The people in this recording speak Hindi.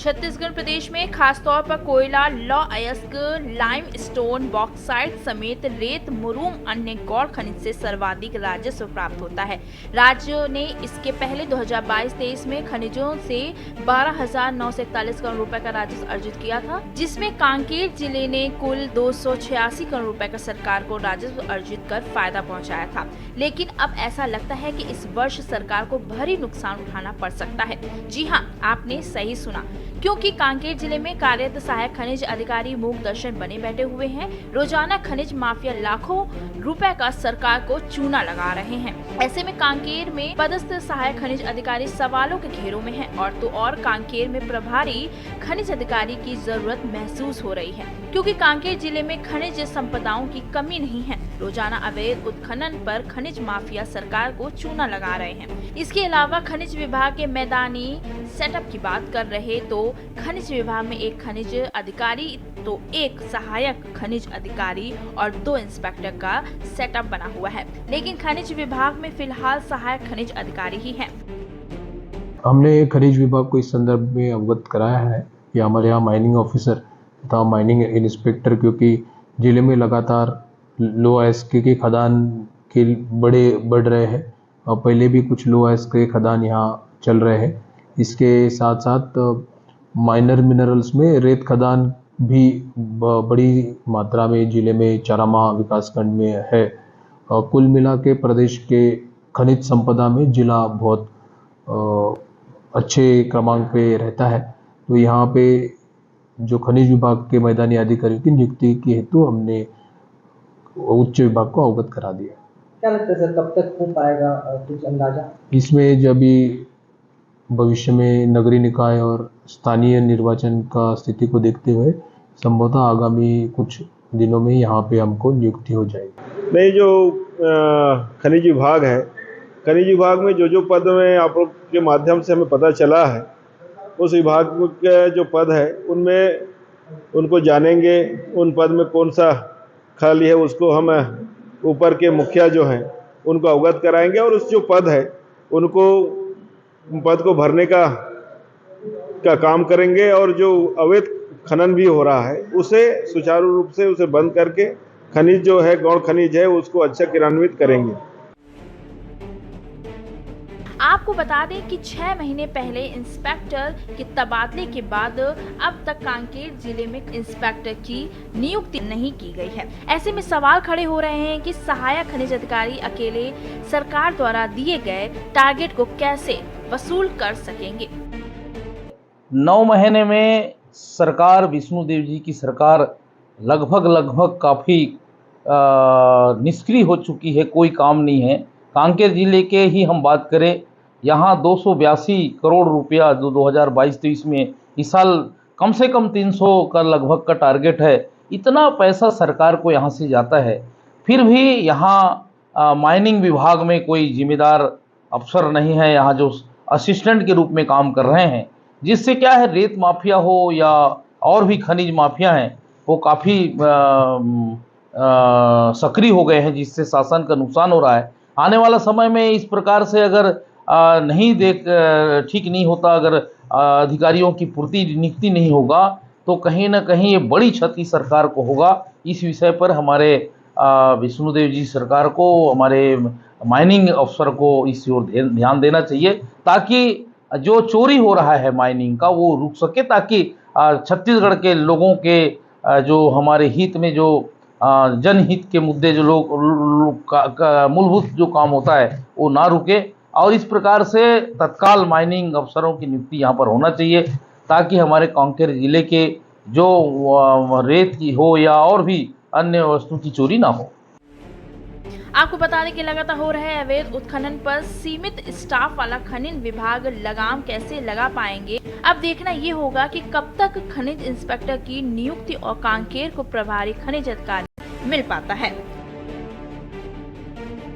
छत्तीसगढ़ प्रदेश में खासतौर पर कोयला, लौह अयस्क, लाइमस्टोन, बॉक्साइट समेत रेत, मुरूम अन्य गौण खनिज से सर्वाधिक राजस्व प्राप्त होता है। राज्य ने इसके पहले 2022-23 में खनिजों से 12,941 करोड़ रुपए का राजस्व अर्जित किया था, जिसमें कांकेर जिले ने कुल 286 करोड़ रुपए का सरकार को राजस्व अर्जित कर फायदा पहुंचाया था। लेकिन अब ऐसा लगता है कि इस वर्ष सरकार को भारी नुकसान उठाना पड़ सकता है। जी हाँ, आपने सही सुना, क्योंकि कांकेर जिले में कार्यरत सहायक खनिज अधिकारी मूक दर्शन बने बैठे हुए हैं। रोजाना खनिज माफिया लाखों रुपए का सरकार को चूना लगा रहे हैं। ऐसे में कांकेर में पदस्थ सहायक खनिज अधिकारी सवालों के घेरों में हैं और कांकेर में प्रभारी खनिज अधिकारी की जरूरत महसूस हो रही है, क्योंकि कांकेर जिले में खनिज संपदाओं की कमी नहीं है। रोजाना अवैध उत्खनन पर खनिज माफिया सरकार को चूना लगा रहे हैं। इसके अलावा खनिज विभाग के मैदानी सेटअप की बात कर रहे तो खनिज विभाग में एक खनिज अधिकारी तो एक सहायक खनिज अधिकारी और 2 इंस्पेक्टर का सेटअप बना हुआ है, लेकिन खनिज विभाग में फिलहाल सहायक खनिज अधिकारी ही हैं। हमने खनिज विभाग को इस संदर्भ में अवगत कराया है कि हमारे यहाँ माइनिंग ऑफिसर तथा माइनिंग इंस्पेक्टर, क्योंकि जिले में लगातार लो अयस्क के खदान के बढ़ रहे हैं और पहले भी कुछ लो अयस्क के खदान यहाँ चल रहे हैं। इसके साथ साथ माइनर मिनरल्स में रेत खदान भी बड़ी मात्रा में जिले में चारामा विकासखंड में है। कुल मिला के प्रदेश के खनिज संपदा में जिला बहुत अच्छे क्रमांक पे रहता है। तो यहाँ पे जो खनिज विभाग के मैदानी अधिकारियों की नियुक्ति के हेतु हमने उच्च विभाग को अवगत करा दिया। क्या लगता है सर, कब तक हो पाएगा, कुछ अंदाजा? इसमें जब भी भविष्य में नगरीय निकाय और स्थानीय निर्वाचन का स्थिति को देखते हुए संभवतः आगामी कुछ दिनों में यहाँ पे हमको नियुक्ति हो जाएगी। नहीं, जो खनिज विभाग है, खनिज विभाग में जो पद में आप लोग के माध्यम से हमें पता चला है, उस विभाग के जो पद है उनमें उनको जानेंगे, उन पद में कौन सा खाली है उसको हम ऊपर के मुखिया जो हैं उनको अवगत कराएंगे और उस जो पद है उनको पद को भरने का काम करेंगे और जो अवैध खनन भी हो रहा है उसे सुचारू रूप से उसे बंद करके खनिज जो है, गौण खनिज है, उसको अच्छा क्रियान्वित करेंगे। आपको बता दें कि 6 महीने पहले इंस्पेक्टर के तबादले के बाद अब तक कांकेर जिले में इंस्पेक्टर की नियुक्ति नहीं की गई है। ऐसे में सवाल खड़े हो रहे हैं कि सहायक खनिज अधिकारी अकेले सरकार द्वारा दिए गए टारगेट को कैसे वसूल कर सकेंगे। 9 महीने में सरकार, विष्णुदेव जी की सरकार लगभग काफ़ी निष्क्रिय हो चुकी है, कोई काम नहीं है। कांकेर जिले के ही हम बात करें, यहाँ 282 करोड़ रुपया जो 2022-23 में, इस साल कम से कम 300 का लगभग का टारगेट है। इतना पैसा सरकार को यहाँ से जाता है, फिर भी यहाँ माइनिंग विभाग में कोई जिम्मेदार अफसर नहीं है, यहाँ जो असिस्टेंट के रूप में काम कर रहे हैं, जिससे क्या है, रेत माफिया हो या और भी खनिज माफिया हैं, वो काफ़ी सक्रिय हो गए हैं, जिससे शासन का नुकसान हो रहा है। आने वाला समय में इस प्रकार से अगर ठीक नहीं होता, अगर अधिकारियों की पूर्ति नियुक्ति नहीं होगा तो कहीं ना कहीं ये बड़ी क्षति सरकार को होगा। इस विषय पर हमारे विष्णुदेव जी सरकार को, हमारे माइनिंग अफसर को इस ओर ध्यान देना चाहिए, ताकि जो चोरी हो रहा है माइनिंग का वो रुक सके, ताकि छत्तीसगढ़ के लोगों के जो हमारे हित में जो जनहित के मुद्दे जो मूलभूत जो काम होता है वो ना रुके। और इस प्रकार से तत्काल माइनिंग अफसरों की नियुक्ति यहाँ पर होना चाहिए, ताकि हमारे कांकेर जिले के जो रेत की हो या और भी अन्य वस्तु की चोरी ना हो। आपको बता दें कि लगातार हो रहे अवैध उत्खनन पर सीमित स्टाफ वाला खनिज विभाग लगाम कैसे लगा पाएंगे। अब देखना ये होगा कि कब तक खनिज इंस्पेक्टर की नियुक्ति और कांकेर को प्रभारी खनिज अधिकारी मिल पाता है।